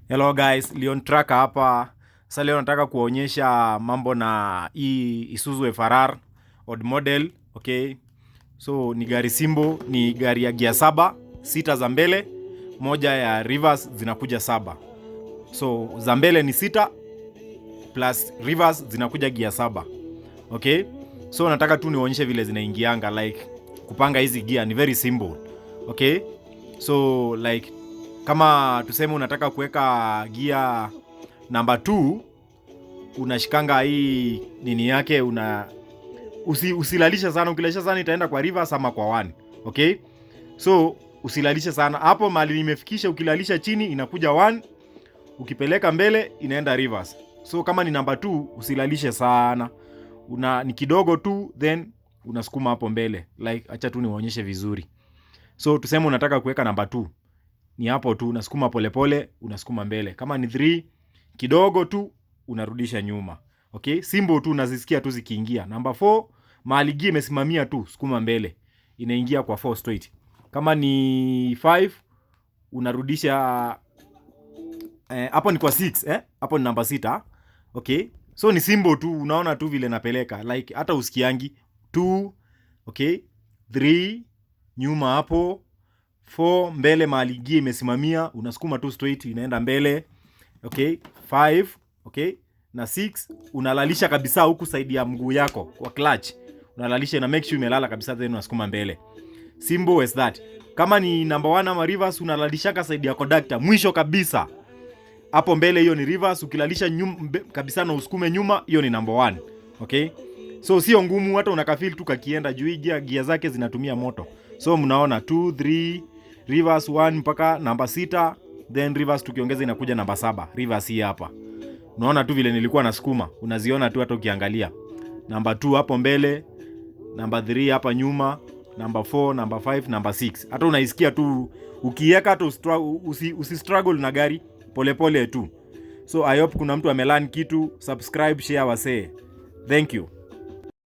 Hello guys, Leon Tracker hapa. Sasa leo nataka kuonyesha mambo na hii Isuzu FRR odd model, okay? So ni gari simbo, ni gari ya gia 7, 6 za mbele, moja ya reverse zinakuja 7. So za mbele ni 6 plus reverse zinakuja gia 7. Okay? So nataka tu nionyeshe vile zinaingianga, like kupanga hizi gia ni very simple. Okay? So like kama tuseme unataka kuweka gia number 2, unashikanga hii nini yake, usilalisha sana. Ukilalisha sana itaenda kwa reverse ama kwa 1. Okay? So usilalisha sana. Hapo mali nimefikisha, ukilalisha chini inakuja 1, ukipeleka mbele inaenda reverse. So kama ni number 2 usilalishe sana. Ni kidogo tu, then unasukuma hapo mbele. Like acha tu niwaonyeshe vizuri. So tuseme unataka kuweka number 2. Ni hapo tu unasukuma polepole, unasukuma mbele. Kama ni 3 kidogo tu unarudisha nyuma. Okay? Simbo tu unazisikia tu zikiingia. Number 4 mahali gia imesimamia tu, sukuma mbele. Inaingia kwa 4 straight. Kama ni 5 unarudisha hapo ni kwa 6, hapo ni number 6. Okay? So ni simbo tu, unaona tu vile napeleka. Like hata usikiangi 2, okay? 3 nyuma hapo, 4 mbele mahali gia imesimamia, unasukuma tu straight inaenda mbele. Okay? 5, okay? Na 6 unalalisha kabisa huku side ya mguu yako kwa clutch. Unalalisha na make sure imelala kabisa, then unasukuma mbele. Simple as that. Kama ni number 1 ama reverse, unalalisha side ya conductor mwisho kabisa. Hapo mbele hiyo ni reverse, ukilalisha kabisa na usukume nyuma, hiyo ni number 1. Okay? So sio ngumu, hata unakafeel tu kakienda juu gia zake zinatumia moto. So mnaona 2, 3, reverse 1 mpaka number 6, then reverse tukiongeza inakuja number 7. Reverse hii hapa. Unaona tu vile nilikuwa nasukuma, unaziona tu hata ukiangalia. Number 2 hapo mbele, number 3 hapa nyuma, number 4, number 5, number 6. Hata unaisikia tu ukiweka, hata usistruggle na gari, polepole tu. So I hope kuna mtu amelearn kitu. Subscribe, share, wasee. Thank you.